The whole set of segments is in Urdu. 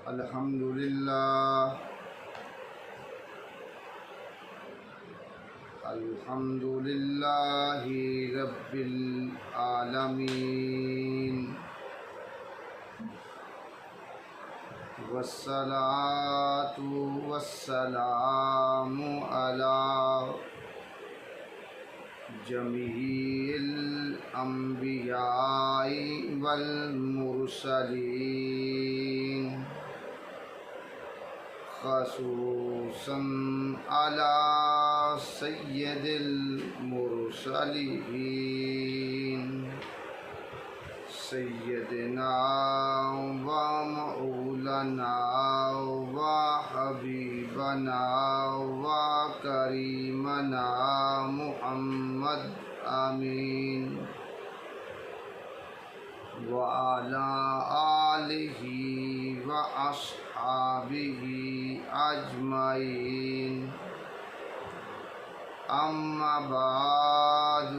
الحمد للہ الحمد للہ رب العالمین والصلاة والسلام علی جمیع الانبیاء والمرسلین خصوصاً علی سید المرسلین سیدنا و مولانا و حبیبنا و کریمنا محمد آمین وعلی آلہ و اصحابہ اجمعین اما بعد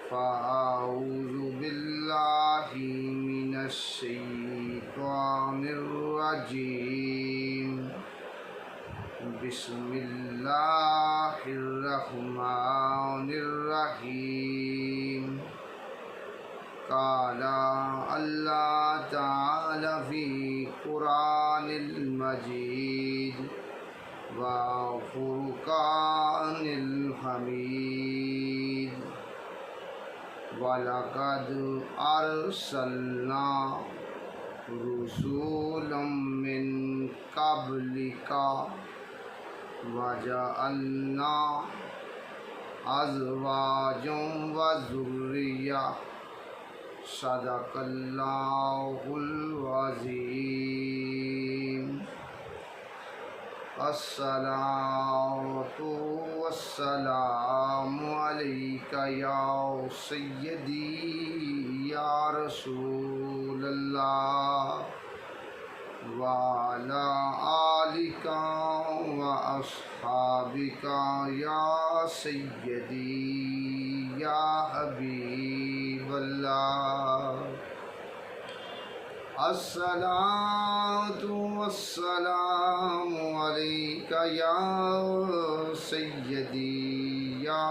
فاعوذ باللہ من الشیطان الرجیم بسم اللہ الرحمن الرحیم قال اللہ تعالی فی قرآن المجید وفرقان الحمید وَلَقَدْ أَرْسَلْنَا رُسُولًا مِّن قَبْلِكَ وَجَعَلْنَا أَزْوَاجًا وَذُرِّيَّةً صدق اللہ العظیم الصلاۃ والسلام علیک یا سیدی یا رسول اللہ وعلی آلک و اصحابک یا سیدی یا حبیب اللہ الصلاۃ والسلام علیک یا سیدی یا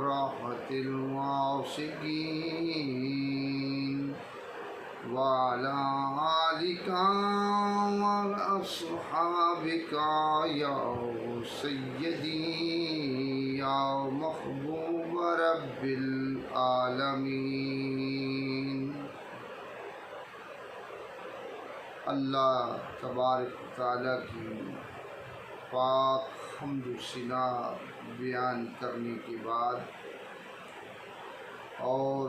رحمت الواسقین وعلی آلک واصحابک یا سیدی یا محبوب رب العالمین۔ اللہ تبارک و تعالیٰ کی پاک حمد و ثنا بیان کرنے کے بعد اور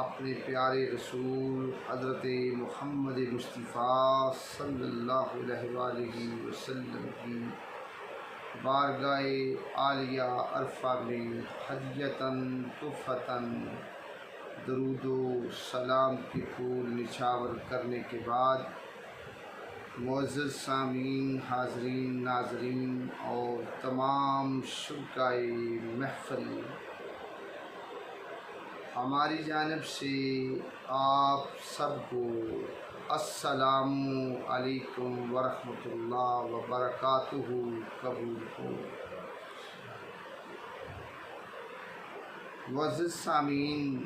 اپنے پیارے رسول حضرت محمد مصطفیٰ صلی اللہ علیہ وآلہ وسلم کی بارگاہ عالیہ عرفہ میں حدیۃً تحفۃً درود و سلام کے پھول نچھاور کرنے کے بعد معزز سامعین، حاضرین، ناظرین اور تمام شرکائے محفل، ہماری جانب سے آپ سب کو السلام علیکم ورحمۃ اللہ وبرکاتہ قبول ہو۔ معزز سامعین،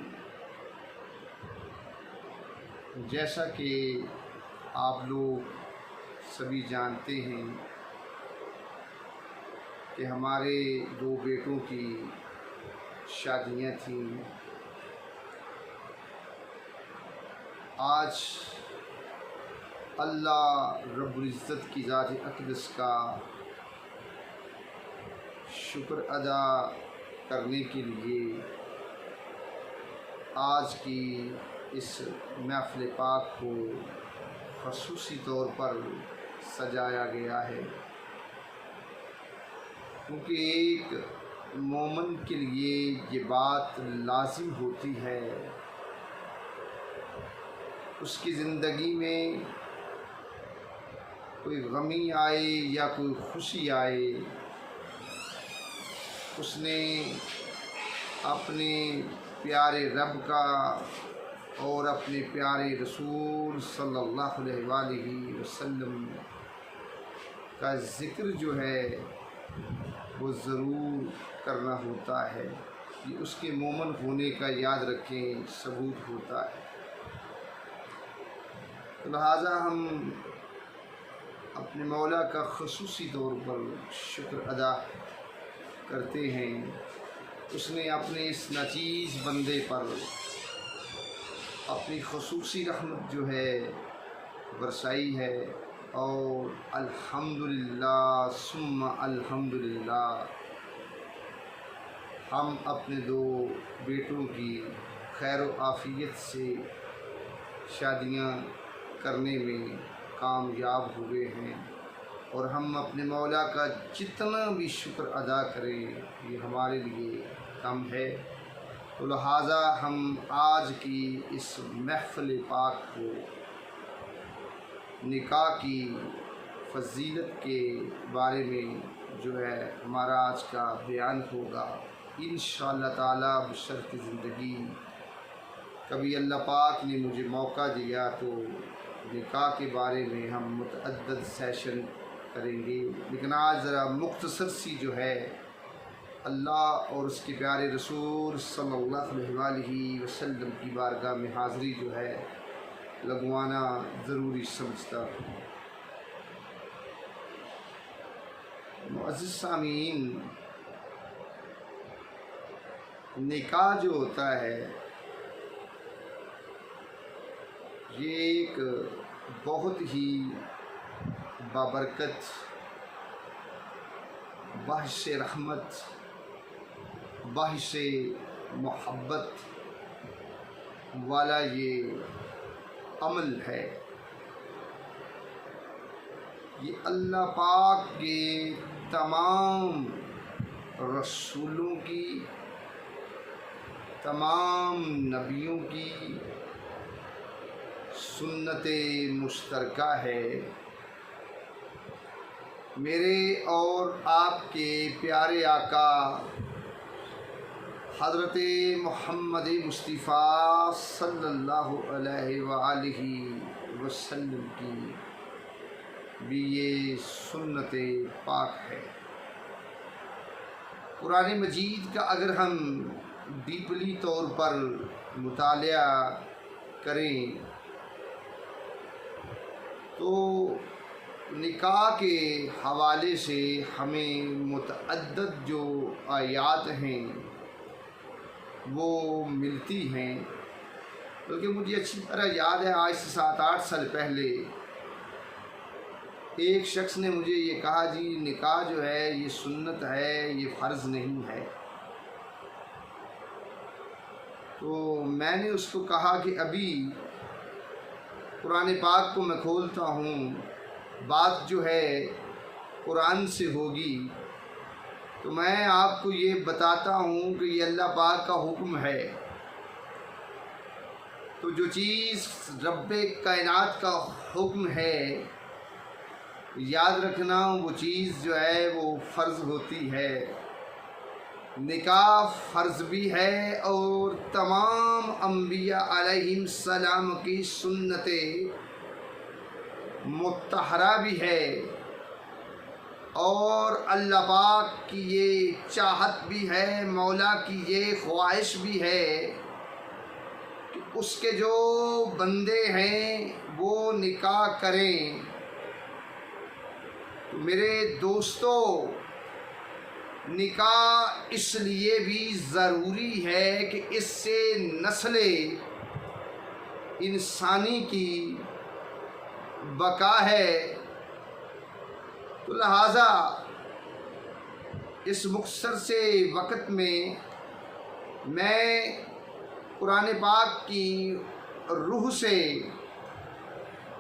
جیسا کہ آپ لوگ سبھی جانتے ہیں کہ ہمارے دو بیٹوں کی شادیاں تھیں۔ آج اللہ رب العزت کی ذات اقدس کا شکر ادا کرنے کے لیے آج کی اس محفل پاک کو خصوصی طور پر سجایا گیا ہے، کیونکہ ایک مومن کے لیے یہ بات لازم ہوتی ہے، اس کی زندگی میں کوئی غمی آئے یا کوئی خوشی آئے، اس نے اپنے پیارے رب کا اور اپنے پیارے رسول صلی اللہ علیہ وسلم کا ذکر جو ہے وہ ضرور کرنا ہوتا ہے، یہ اس کے مومن ہونے کا یاد رکھیں ثبوت ہوتا ہے۔ لہٰذا ہم اپنے مولا کا خصوصی طور پر شکر ادا کرتے ہیں، اس نے اپنے اس ناچیز بندے پر اپنی خصوصی رحمت جو ہے برسائی ہے، اور الحمدللہ ثم الحمدللہ ہم اپنے 2 بیٹوں کی خیر و عافیت سے شادیاں کرنے میں کامیاب ہوئے ہیں، اور ہم اپنے مولا کا جتنا بھی شکر ادا کریں یہ ہمارے لیے کم ہے۔ تو لہٰذا ہم آج کی اس محفل پاک کو نکاح کی فضیلت کے بارے میں جو ہے ہمارا آج کا بیان ہوگا انشاءاللہ تعالی بشرط زندگی۔ کبھی اللہ پاک نے مجھے موقع دیا تو نکاح کے بارے میں ہم متعدد سیشن کریں گے، لیکن آج ذرا مختصر سی جو ہے اللہ اور اس کے پیارے رسول صلی اللہ علیہ وسلم کی بارگاہ میں حاضری جو ہے لگوانا ضروری سمجھتا ہوں۔ معزز سامعین، نکاح جو ہوتا ہے یہ ایک بہت ہی بابرکت، باعث رحمت، باعث محبت والا یہ عمل ہے۔ یہ اللہ پاک کے تمام رسولوں کی، تمام نبیوں کی سنت مشترکہ ہے۔ میرے اور آپ کے پیارے آقا حضرت محمد مصطفیٰ صلی اللہ علیہ وآلہ وسلم کی بھی یہ سنت پاک ہے۔ قرآن مجید کا اگر ہم ڈیپلی طور پر مطالعہ کریں تو نکاح کے حوالے سے ہمیں متعدد جو آیات ہیں وہ ملتی ہیں، بلکہ مجھے اچھی طرح یاد ہے آج سے 7-8 سال پہلے ایک شخص نے مجھے یہ کہا جی نکاح جو ہے یہ سنت ہے، یہ فرض نہیں ہے۔ تو میں نے اس کو کہا کہ ابھی قرآن پاک کو میں کھولتا ہوں، بات جو ہے قرآن سے ہوگی، تو میں آپ کو یہ بتاتا ہوں کہ یہ اللہ پاک کا حکم ہے۔ تو جو چیز رب کائنات کا حکم ہے یاد رکھنا وہ چیز جو ہے وہ فرض ہوتی ہے۔ نکاح فرض بھی ہے اور تمام انبیاء علیہم السلام کی سنت مطہرہ بھی ہے، اور اللہ پاک کی یہ چاہت بھی ہے، مولا کی یہ خواہش بھی ہے کہ اس کے جو بندے ہیں وہ نکاح کریں۔ تو میرے دوستو، نکاح اس لیے بھی ضروری ہے کہ اس سے نسل انسانی کی بقا ہے۔ تو لہٰذا اس مختصر سے وقت میں قرآن پاک کی روح سے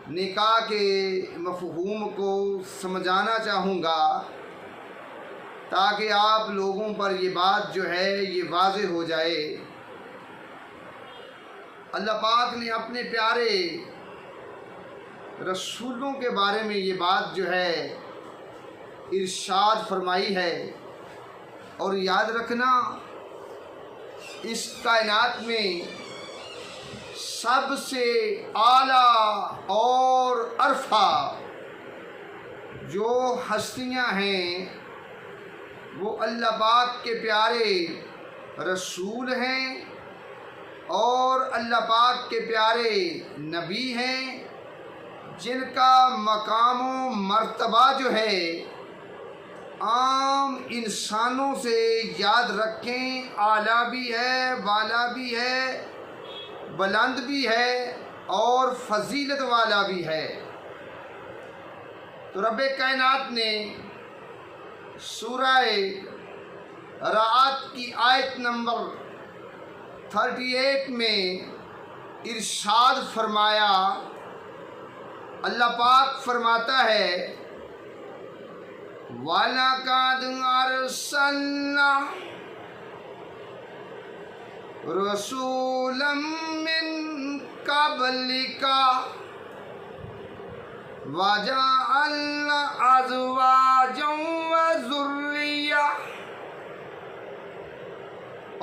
نکاح کے مفہوم کو سمجھانا چاہوں گا تاکہ آپ لوگوں پر یہ بات جو ہے یہ واضح ہو جائے۔ اللہ پاک نے اپنے پیارے رسولوں کے بارے میں یہ بات جو ہے ارشاد فرمائی ہے، اور یاد رکھنا اس کائنات میں سب سے اعلیٰ اور عرفہ جو ہستیاں ہیں وہ اللہ پاک کے پیارے رسول ہیں اور اللہ پاک کے پیارے نبی ہیں، جن کا مقام و مرتبہ جو ہے عام انسانوں سے یاد رکھیں اعلیٰ بھی ہے، والا بھی ہے، بلند بھی ہے اور فضیلت والا بھی ہے۔ تو رب کائنات نے سورہ رعد کی آیت نمبر 38 میں ارشاد فرمایا، اللہ پاک فرماتا ہے وَلَقَدْ أَرْسَلْنَا رَسُولًا مِّن قَبْلِكَ وَجَعَلْنَا أَزْوَاجًا وَذُرِّيَّةً،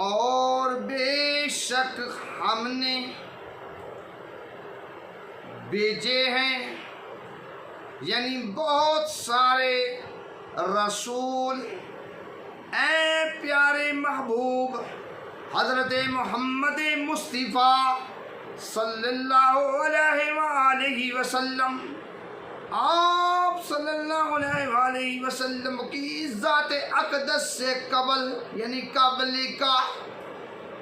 اور بے شک ہم نے بھیجے ہیں یعنی بہت سارے رسول اے پیارے محبوب حضرت محمد مصطفیٰ صلی اللہ علیہ وآلہ وسلم، آپ صلی اللہ علیہ وآلہ وسلم کی ذات اقدس سے قبل یعنی قبل کا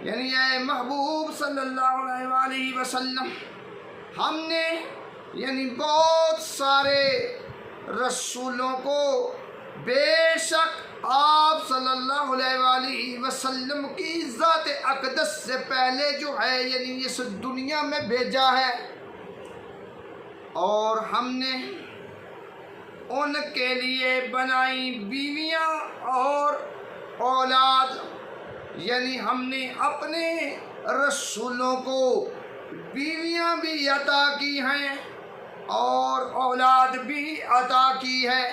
یعنی اے محبوب صلی اللہ علیہ وآلہ وسلم ہم نے یعنی بہت سارے رسولوں کو بے شک آپ صلی اللہ علیہ وآلہ وسلم کی ذات اقدس سے پہلے جو ہے یعنی اس دنیا میں بھیجا ہے، اور ہم نے ان کے لیے بنائی بیویاں اور اولاد، یعنی ہم نے اپنے رسولوں کو بیویاں بھی عطا کی ہیں اور اولاد بھی عطا کی ہے۔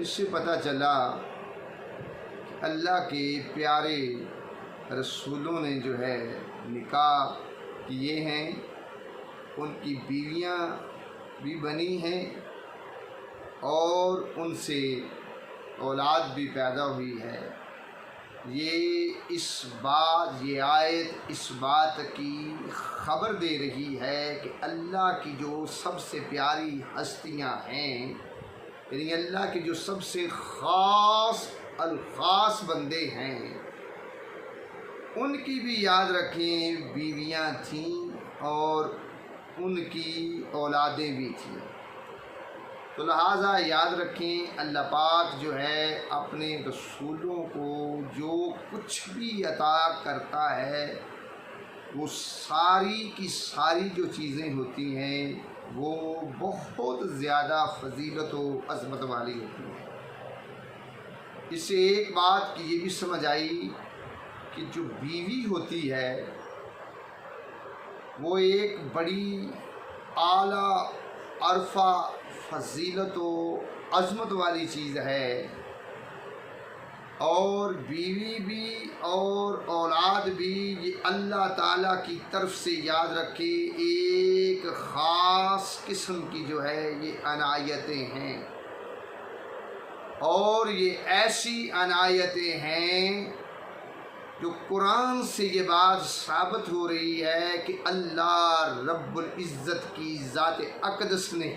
اس سے پتہ چلا کہ اللہ کے پیارے رسولوں نے جو ہے نکاح کیے ہیں، ان کی بیویاں بھی بنی ہیں اور ان سے اولاد بھی پیدا ہوئی ہے۔ یہ آیت اس بات کی خبر دے رہی ہے کہ اللہ کی جو سب سے پیاری ہستیاں ہیں یعنی اللہ کے جو سب سے خاص بندے ہیں ان کی بھی یاد رکھیں بیویاں تھیں اور ان کی اولادیں بھی تھیں، تو لہٰذا یاد رکھیں اللہ پاک جو ہے اپنے رسولوں کو جو کچھ بھی عطا کرتا ہے وہ ساری کی ساری جو چیزیں ہوتی ہیں وہ بہت زیادہ فضیلت و عظمت والی ہوتی ہیں۔ اس سے ایک بات کی یہ بھی سمجھ آئی کہ جو بیوی ہوتی ہے وہ ایک بڑی اعلیٰ عرفہ فضیلت و عظمت والی چیز ہے، اور بیوی بھی اور اولاد بھی یہ اللہ تعالیٰ کی طرف سے یاد رکھے ایک خاص قسم کی جو ہے یہ عنایتیں ہیں، اور یہ ایسی عنایتیں ہیں جو قرآن سے یہ بات ثابت ہو رہی ہے کہ اللہ رب العزت کی ذات اقدس نے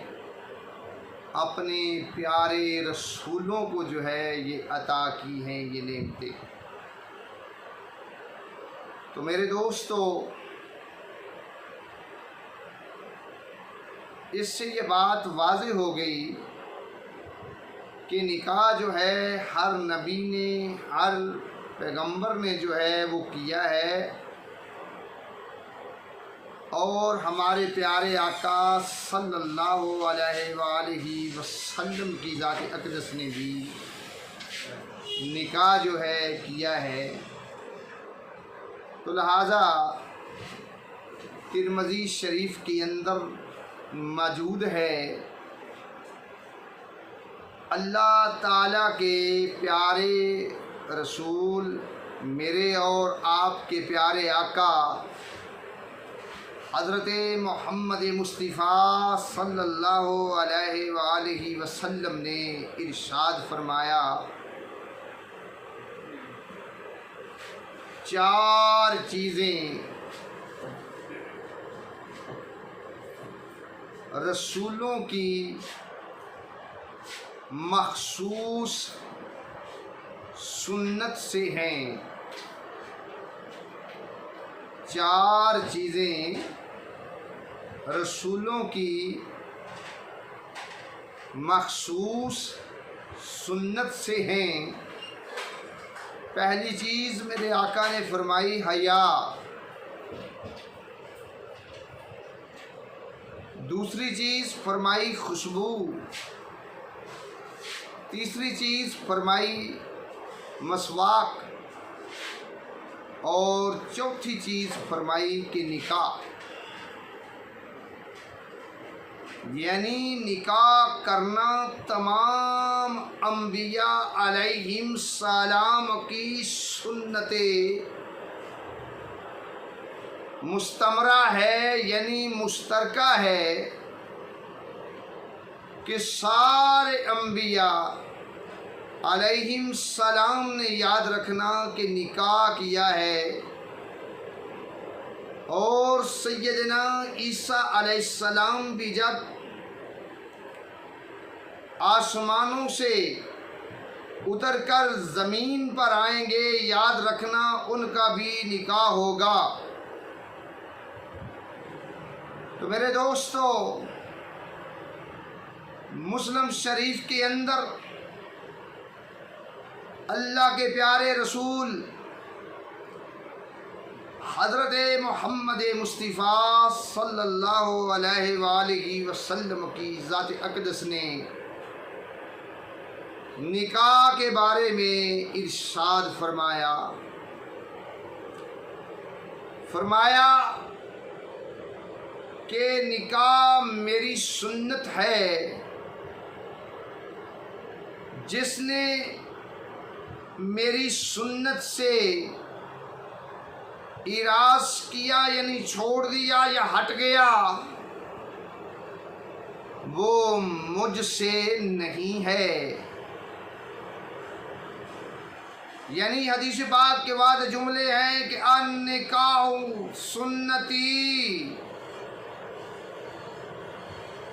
اپنے پیارے رسولوں کو جو ہے یہ عطا کی ہیں یہ نعمتیں۔ تو میرے دوستو اس سے یہ بات واضح ہو گئی کہ نکاح جو ہے ہر نبی نے ہر پیغمبر نے جو ہے وہ کیا ہے، اور ہمارے پیارے آقا صلی اللہ علیہ وآلہ وسلم کی ذات اقدس نے بھی نکاح جو ہے کیا ہے۔ تو لہٰذا ترمذی شریف کے اندر موجود ہے اللہ تعالیٰ کے پیارے رسول میرے اور آپ کے پیارے آقا حضرت محمد مصطفیٰ صلی اللہ علیہ وآلہ وسلم نے ارشاد فرمایا، چار چیزیں رسولوں کی مخصوص سنت سے ہیں، چار چیزیں رسولوں کی مخصوص سنت سے ہیں۔ پہلی چیز میرے آقا نے فرمائی حیا، دوسری چیز فرمائی خوشبو، تیسری چیز فرمائی مسواک، اور چوتھی چیز فرمائی کہ نکاح، یعنی نکاح کرنا تمام انبیاء علیہم السلام کی سنت مستمرہ ہے، یعنی مشترکہ ہے کہ سارے انبیاء علیہم السلام نے یاد رکھنا کہ نکاح کیا ہے، اور سیدنا عیسیٰ علیہ السلام بھی جب آسمانوں سے اتر کر زمین پر آئیں گے، یاد رکھنا ان کا بھی نکاح ہوگا۔ تو میرے دوستو، مسلم شریف کے اندر اللہ کے پیارے رسول حضرت محمد مصطفیٰ صلی اللہ علیہ وآلہ وسلم کی ذات اقدس نے نکاح کے بارے میں ارشاد فرمایا کہ نکاح میری سنت ہے، جس نے میری سنت سے اراض کیا یعنی چھوڑ دیا یا ہٹ گیا، وہ مجھ سے نہیں ہے۔ یعنی حدیث پاک کے بعد جملے ہیں کہ النکاح سنتی،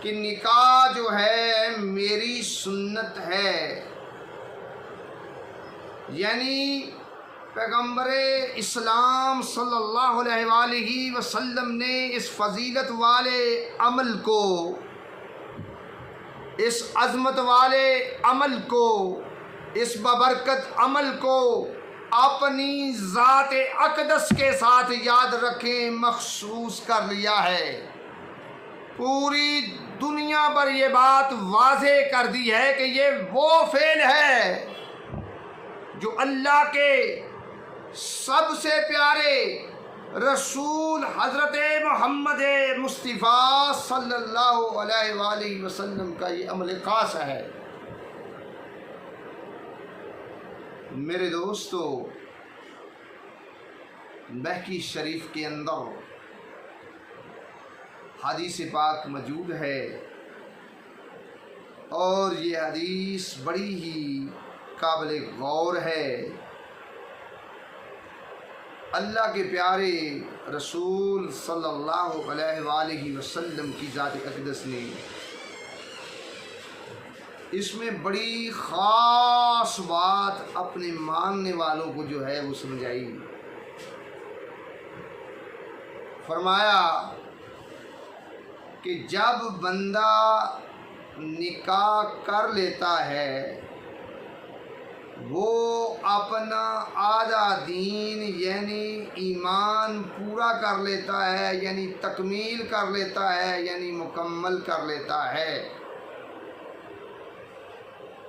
کہ نکاح جو ہے میری سنت ہے، یعنی پیغمبر اسلام صلی اللہ علیہ وآلہ وسلم نے اس فضیلت والے عمل کو، اس عظمت والے عمل کو، اس ببرکت عمل کو اپنی ذات اقدس کے ساتھ یاد رکھیں مخصوص کر لیا ہے۔ پوری دنیا پر یہ بات واضح کر دی ہے کہ یہ وہ فعل ہے جو اللہ کے سب سے پیارے رسول حضرت محمد مصطفیٰ صلی اللہ علیہ وآلہ وسلم کا یہ عمل خاص ہے۔ میرے دوستو، بہکی شریف کے اندر حدیث پاک موجود ہے، اور یہ حدیث بڑی ہی قابل غور ہے۔ اللہ کے پیارے رسول صلی اللہ علیہ وآلہ وسلم کی ذات اقدس نے اس میں بڑی خاص بات اپنے ماننے والوں کو جو ہے وہ سمجھائی۔ فرمایا کہ جب بندہ نکاح کر لیتا ہے، وہ اپنا آدھا دین یعنی ایمان پورا کر لیتا ہے، یعنی تکمیل کر لیتا ہے، یعنی مکمل کر لیتا ہے،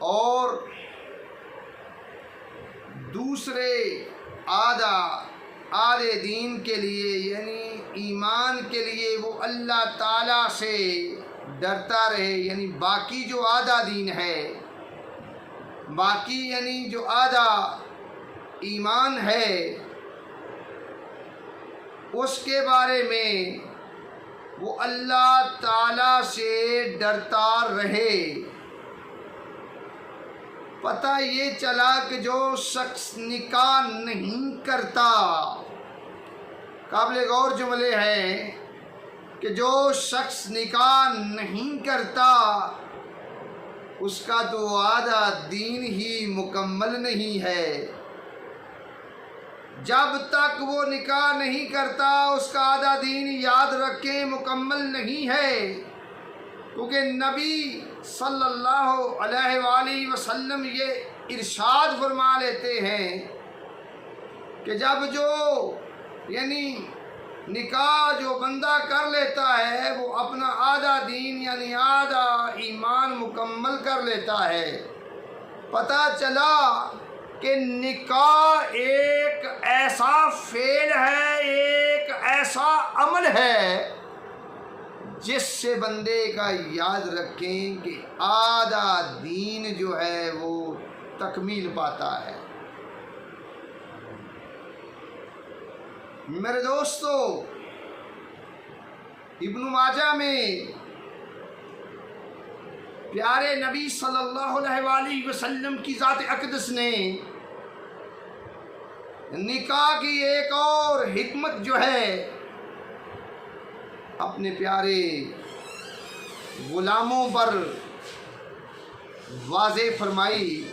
اور دوسرے آدھے دین کے لیے یعنی ایمان کے لیے وہ اللہ تعالیٰ سے ڈرتا رہے، یعنی باقی جو آدھا دین ہے، باقی یعنی جو آدھا ایمان ہے اس کے بارے میں وہ اللہ تعالیٰ سے ڈرتا رہے۔ پتہ یہ چلا کہ جو شخص نکاح نہیں کرتا، قابل غور جملے ہیں کہ جو شخص نکاح نہیں کرتا اس کا تو آدھا دین ہی مکمل نہیں ہے۔ جب تک وہ نکاح نہیں کرتا اس کا آدھا دین یاد رکھیں مکمل نہیں ہے، کیونکہ نبی صلی اللہ علیہ وآلہ وسلم یہ ارشاد فرما لیتے ہیں کہ جب جو یعنی نکاح جو بندہ کر لیتا ہے وہ اپنا آدھا دین یعنی آدھا ایمان مکمل کر لیتا ہے۔ پتہ چلا کہ نکاح ایک ایسا فعل ہے، ایک ایسا عمل ہے جس سے بندے کا یاد رکھیں کہ آدھا دین جو ہے وہ تکمیل پاتا ہے۔ میرے دوستو، ابن ماجہ میں پیارے نبی صلی اللہ علیہ وآلہ وسلم کی ذات اقدس نے نکاح کی ایک اور حکمت جو ہے اپنے پیارے غلاموں پر واضح فرمائی۔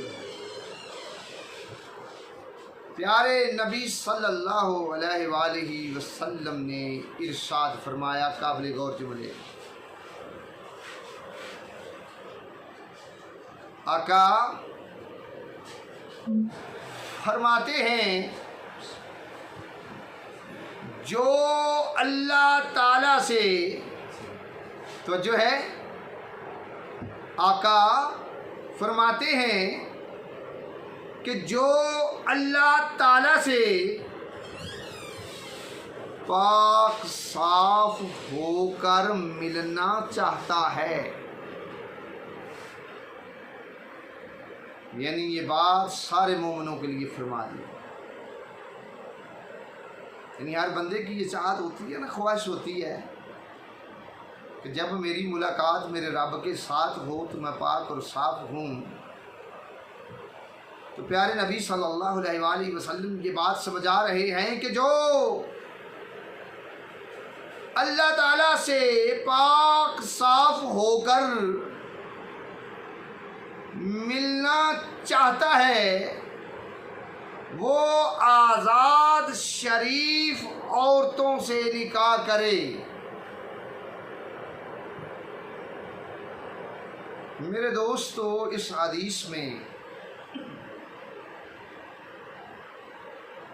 پیارے نبی صلی اللہ علیہ وآلہ وسلم نے ارشاد فرمایا، قابل غور جملے، آقا فرماتے ہیں جو اللہ تعالیٰ سے توجہ ہے، آقا فرماتے ہیں کہ جو اللہ تعالیٰ سے پاک صاف ہو کر ملنا چاہتا ہے، یعنی یہ بات سارے مومنوں کے لیے فرما دی، یعنی ہر بندے کی یہ چاہت ہوتی ہے نا، خواہش ہوتی ہے کہ جب میری ملاقات میرے رب کے ساتھ ہو تو میں پاک اور صاف ہوں۔ تو پیارے نبی صلی اللہ علیہ وآلہ وسلم یہ بات سمجھا رہے ہیں کہ جو اللہ تعالیٰ سے پاک صاف ہو کر ملنا چاہتا ہے وہ آزاد شریف عورتوں سے نکاح کرے۔ میرے دوستو، اس حدیث میں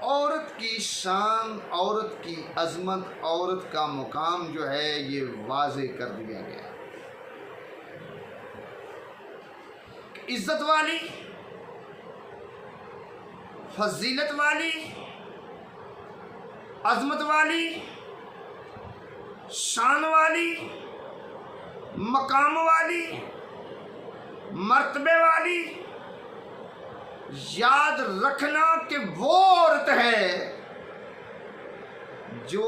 عورت کی شان، عورت کی عظمت، عورت کا مقام جو ہے یہ واضح کر دیا گیا۔ عزت والی، فضیلت والی، عظمت والی، شان والی، مقام والی، مرتبے والی، یاد رکھنا کہ وہ عورت ہے جو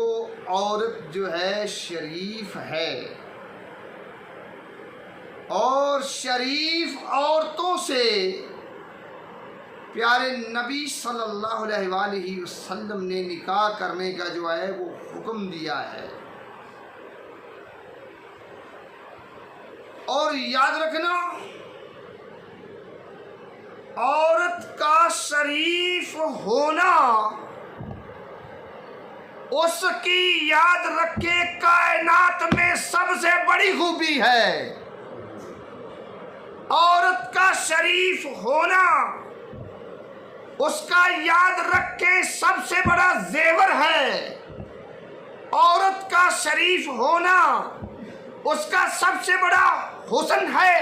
عورت جو ہے شریف ہے، اور شریف عورتوں سے پیارے نبی صلی اللہ علیہ وآلہ وسلم نے نکاح کرنے کا جو ہے وہ حکم دیا ہے۔ اور یاد رکھنا، عورت کا شریف ہونا اس کی یاد رکھے کائنات میں سب سے بڑی خوبی ہے۔ عورت کا شریف ہونا اس کا یاد رکھے سب سے بڑا زیور ہے۔ عورت کا شریف ہونا اس کا سب سے بڑا حسن ہے۔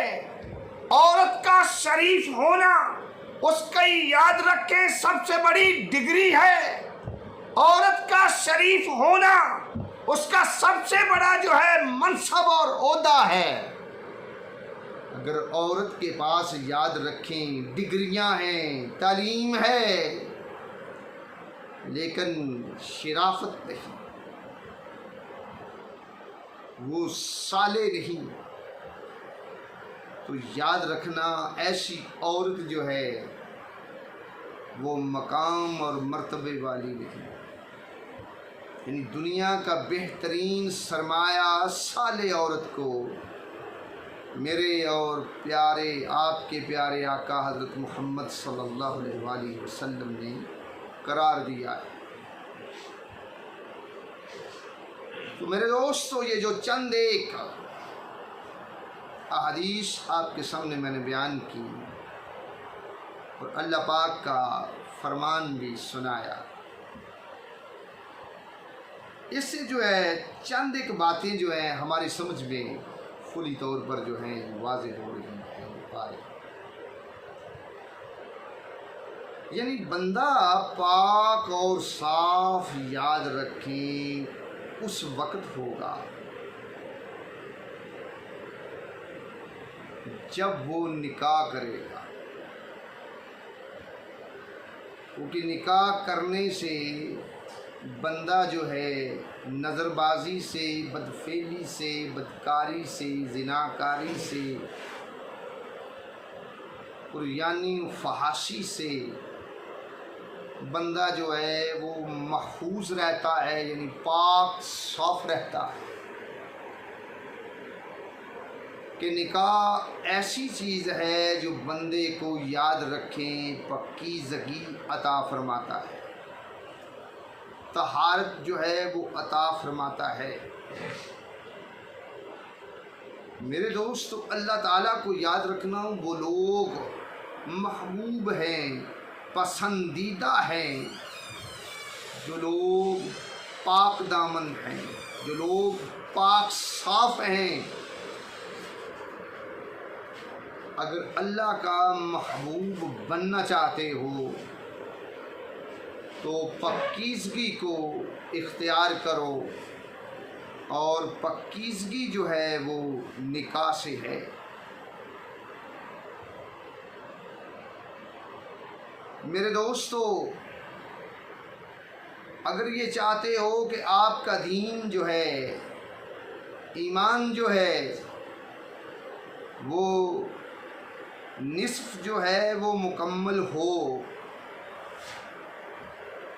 عورت کا شریف ہونا اس کی یاد رکھے سب سے بڑی ڈگری ہے۔ عورت کا شریف ہونا اس کا سب سے بڑا جو ہے منصب اور عہدہ ہے۔ اگر عورت کے پاس یاد رکھیں ڈگریاں ہیں، تعلیم ہے، لیکن شرافت نہیں، وہ صالح نہیں، تو یاد رکھنا ایسی عورت جو ہے وہ مقام اور مرتبے والی نہیں۔ یعنی دنیا کا بہترین سرمایہ صالح عورت کو میرے اور پیارے آپ کے پیارے آقا حضرت محمد صلی اللہ علیہ وآلہ وسلم نے قرار دیا ہے۔ تو میرے دوستو، یہ جو چند ایک احادیث آپ کے سامنے میں نے بیان کی اور اللہ پاک کا فرمان بھی سنایا، اس سے جو ہے چند ایک باتیں جو ہیں ہماری سمجھ میں کھلی طور پر جو ہیں واضح ہو رہی ہیں۔ یعنی بندہ پاک اور صاف یاد رکھیں اس وقت ہوگا جب وہ نکاح کرے گا، کیونکہ نکاح کرنے سے بندہ جو ہے نظر بازی سے، بدفعلی سے، بدکاری سے، زناکاری سے اور یعنی فحاشی سے بندہ جو ہے وہ محفوظ رہتا ہے، یعنی پاک صاف رہتا ہے۔ کہ نکاح ایسی چیز ہے جو بندے کو یاد رکھیں پاکیزگی عطا فرماتا ہے، طہارت جو ہے وہ عطا فرماتا ہے۔ میرے دوستو، اللہ تعالیٰ کو یاد رکھنا، وہ لوگ محبوب ہیں، پسندیدہ ہیں، جو لوگ پاک دامن ہیں، جو لوگ پاک صاف ہیں۔ اگر اللہ کا محبوب بننا چاہتے ہو تو پاکیزگی کو اختیار کرو، اور پاکیزگی جو ہے وہ نکاح سے ہے۔ میرے دوستو، اگر یہ چاہتے ہو کہ آپ کا دین جو ہے، ایمان جو ہے وہ نصف جو ہے وہ مکمل ہو،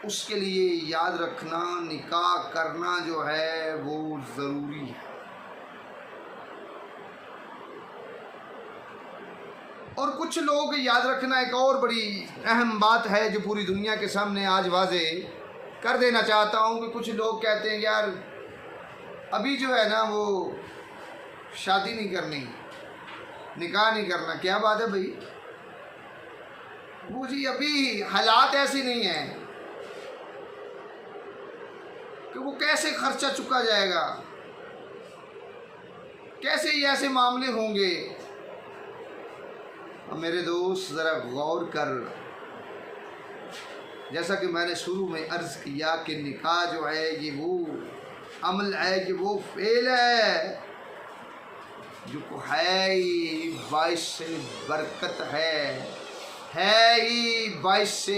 اس کے لیے یاد رکھنا نکاح کرنا جو ہے وہ ضروری ہے۔ اور کچھ لوگ، یاد رکھنا ایک اور بڑی اہم بات ہے جو پوری دنیا کے سامنے آج واضح کر دینا چاہتا ہوں، کہ کچھ لوگ کہتے ہیں یار ابھی جو ہے نا وہ شادی نہیں کرنی، نکاح نہیں کرنا۔ کیا بات ہے بھائی؟ وہ جی ابھی حالات ایسے نہیں ہیں کہ وہ کیسے خرچہ چکا جائے گا، کیسے یہ ایسے معاملے ہوں گے۔ اور میرے دوست ذرا غور کر، جیسا کہ میں نے شروع میں عرض کیا کہ نکاح جو ہے یہ وہ عمل ہے، کہ وہ فعل ہے جو ہے ہی باعث برکت ہے ہی باعث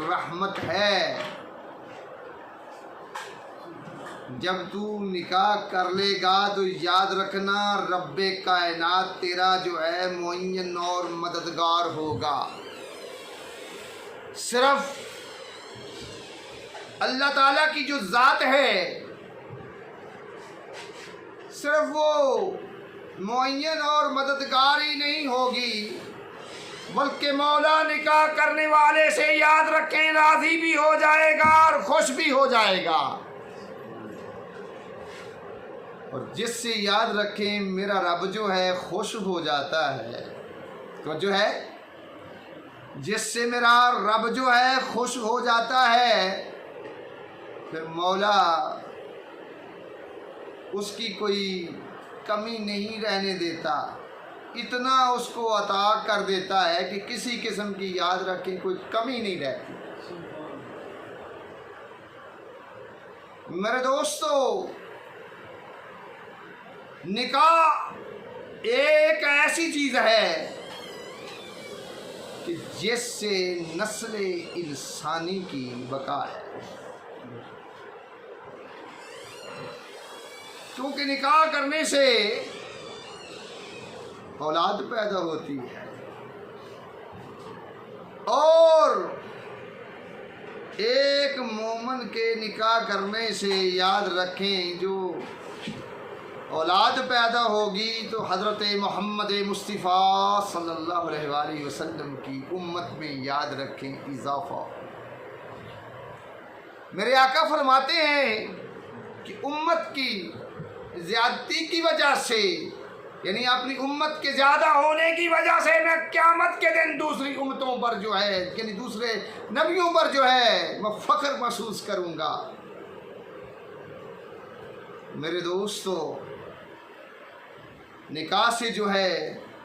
رحمت ہے۔ جب تو نکاح کر لے گا تو یاد رکھنا رب کائنات تیرا جو ہے معین اور مددگار ہوگا۔ صرف اللہ تعالیٰ کی جو ذات ہے، صرف وہ معین اور مددگار ہی نہیں ہوگی، بلکہ مولا نکاح کرنے والے سے یاد رکھیں راضی بھی ہو جائے گا اور خوش بھی ہو جائے گا۔ اور جس سے یاد رکھیں میرا رب جو ہے خوش ہو جاتا ہے، تو جو ہے جس سے میرا رب جو ہے خوش ہو جاتا ہے، پھر مولا اس کی کوئی کمی نہیں رہنے دیتا، اتنا اس کو عطا کر دیتا ہے کہ کسی قسم کی یاد رکھیں کوئی کمی نہیں رہتی۔ میرے دوستو، نکاح ایک ایسی چیز ہے کہ جس سے نسل انسانی کی بقا ہے، کیونکہ نکاح کرنے سے اولاد پیدا ہوتی ہے، اور ایک مومن کے نکاح کرنے سے یاد رکھیں جو اولاد پیدا ہوگی تو حضرت محمد مصطفیٰ صلی اللہ علیہ وآلہ وسلم کی امت میں یاد رکھیں اضافہ۔ میرے آقا فرماتے ہیں کہ امت کی زیادتی کی وجہ سے، یعنی اپنی امت کے زیادہ ہونے کی وجہ سے میں قیامت کے دن دوسری امتوں پر جو ہے، یعنی دوسرے نبیوں پر جو ہے میں فخر محسوس کروں گا۔ میرے دوستو، نکاح سے جو ہے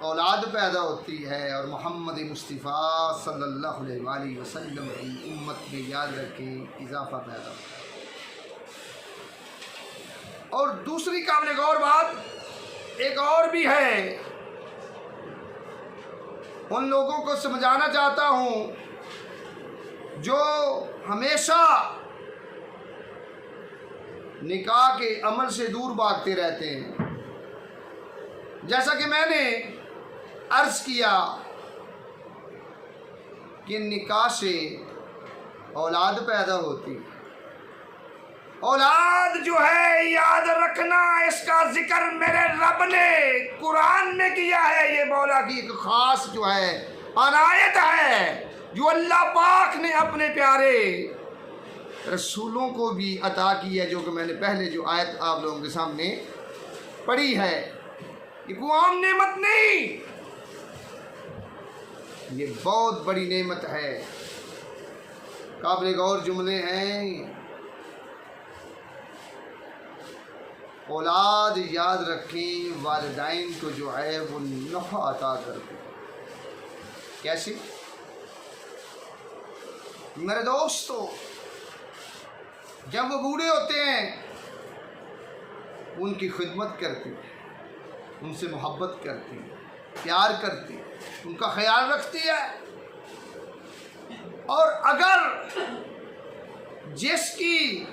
اولاد پیدا ہوتی ہے، اور محمد مصطفیٰ صلی اللہ علیہ وآلہ وسلم کی امت میں یاد رکھیں اضافہ پیدا ہوتا ہے۔ اور دوسری قابل غور بات ایک اور بھی ہے، ان لوگوں کو سمجھانا چاہتا ہوں جو ہمیشہ نکاح کے عمل سے دور بھاگتے رہتے ہیں۔ جیسا کہ میں نے عرض کیا کہ نکاح سے اولاد پیدا ہوتی، اولاد جو ہے یاد رکھنا، اس کا ذکر میرے رب نے قرآن میں کیا ہے۔ یہ مولا کی ایک خاص جو ہے عنایت ہے جو اللہ پاک نے اپنے پیارے رسولوں کو بھی عطا کی ہے، جو کہ میں نے پہلے جو آیت آپ لوگوں کے سامنے پڑھی ہے۔ یہ کوئی عام نعمت نہیں، یہ بہت بڑی نعمت ہے۔ قابل غور جملے ہیں، اولاد یاد رکھیں والدین کو جو ہے وہ نفع عطا کرتے ہیں۔ کیسے؟ میرے دوستو، جب وہ بوڑھے ہوتے ہیں ان کی خدمت کرتی ہے، ان سے محبت کرتی ہے، پیار کرتی ہے، ان کا خیال رکھتی ہے۔ اور اگر جس کی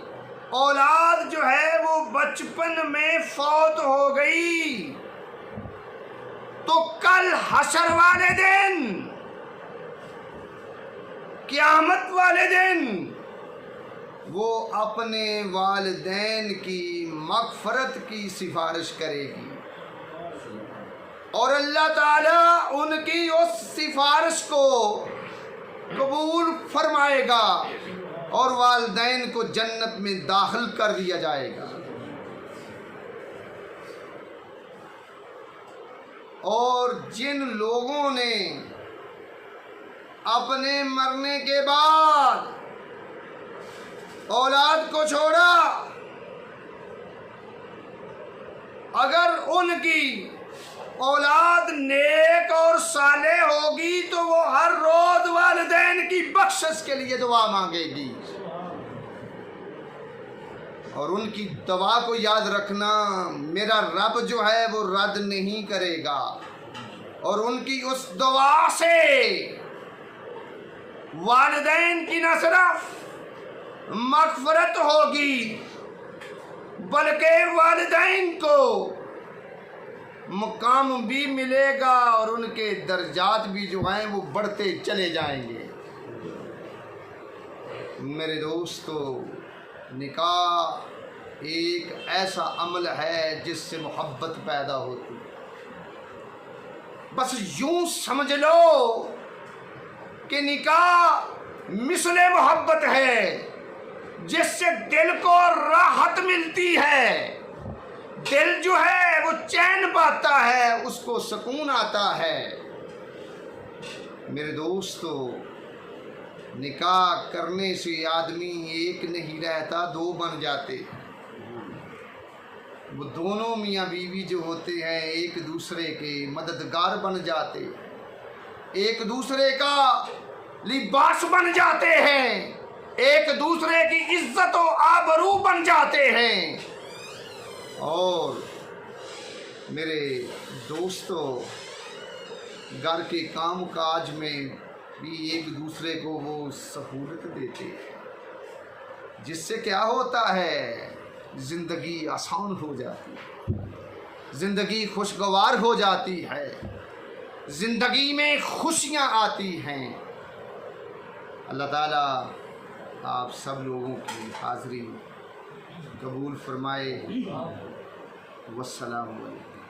اولاد جو ہے وہ بچپن میں فوت ہو گئی تو کل حشر والے دن، قیامت والے دن وہ اپنے والدین کی مغفرت کی سفارش کرے گی، اور اللہ تعالیٰ ان کی اس سفارش کو قبول فرمائے گا اور والدین کو جنت میں داخل کر دیا جائے گا۔ اور جن لوگوں نے اپنے مرنے کے بعد اولاد کو چھوڑا، اگر ان کی اولاد نیک اور صالح ہوگی تو وہ ہر روز والدین کی بخشش کے لیے دعا مانگے گی، اور ان کی دعا کو یاد رکھنا میرا رب جو ہے وہ رد نہیں کرے گا، اور ان کی اس دعا سے والدین کی نہ صرف مغفرت ہوگی بلکہ والدین کو مقام بھی ملے گا، اور ان کے درجات بھی جو ہیں وہ بڑھتے چلے جائیں گے۔ میرے دوستو، نکاح ایک ایسا عمل ہے جس سے محبت پیدا ہوتی ہے۔ بس یوں سمجھ لو کہ نکاح مثل محبت ہے جس سے دل کو راحت ملتی ہے، دل جو ہے وہ چین پاتا ہے، اس کو سکون آتا ہے۔ میرے دوستو، نکاح کرنے سے آدمی ایک نہیں رہتا، دو بن جاتے۔ وہ دونوں میاں بیوی جو ہوتے ہیں ایک دوسرے کے مددگار بن جاتے، ایک دوسرے کا لباس بن جاتے ہیں، ایک دوسرے کی عزت و آبرو بن جاتے ہیں۔ اور میرے دوستو، گھر کے کام کاج میں بھی ایک دوسرے کو وہ سہولت دیتے ہیں جس سے کیا ہوتا ہے، زندگی آسان ہو جاتی ہے، زندگی خوشگوار ہو جاتی ہے، زندگی میں خوشیاں آتی ہیں۔ اللہ تعالیٰ آپ سب لوگوں کی حاضری قبول فرمائے۔ والسلام علیکم۔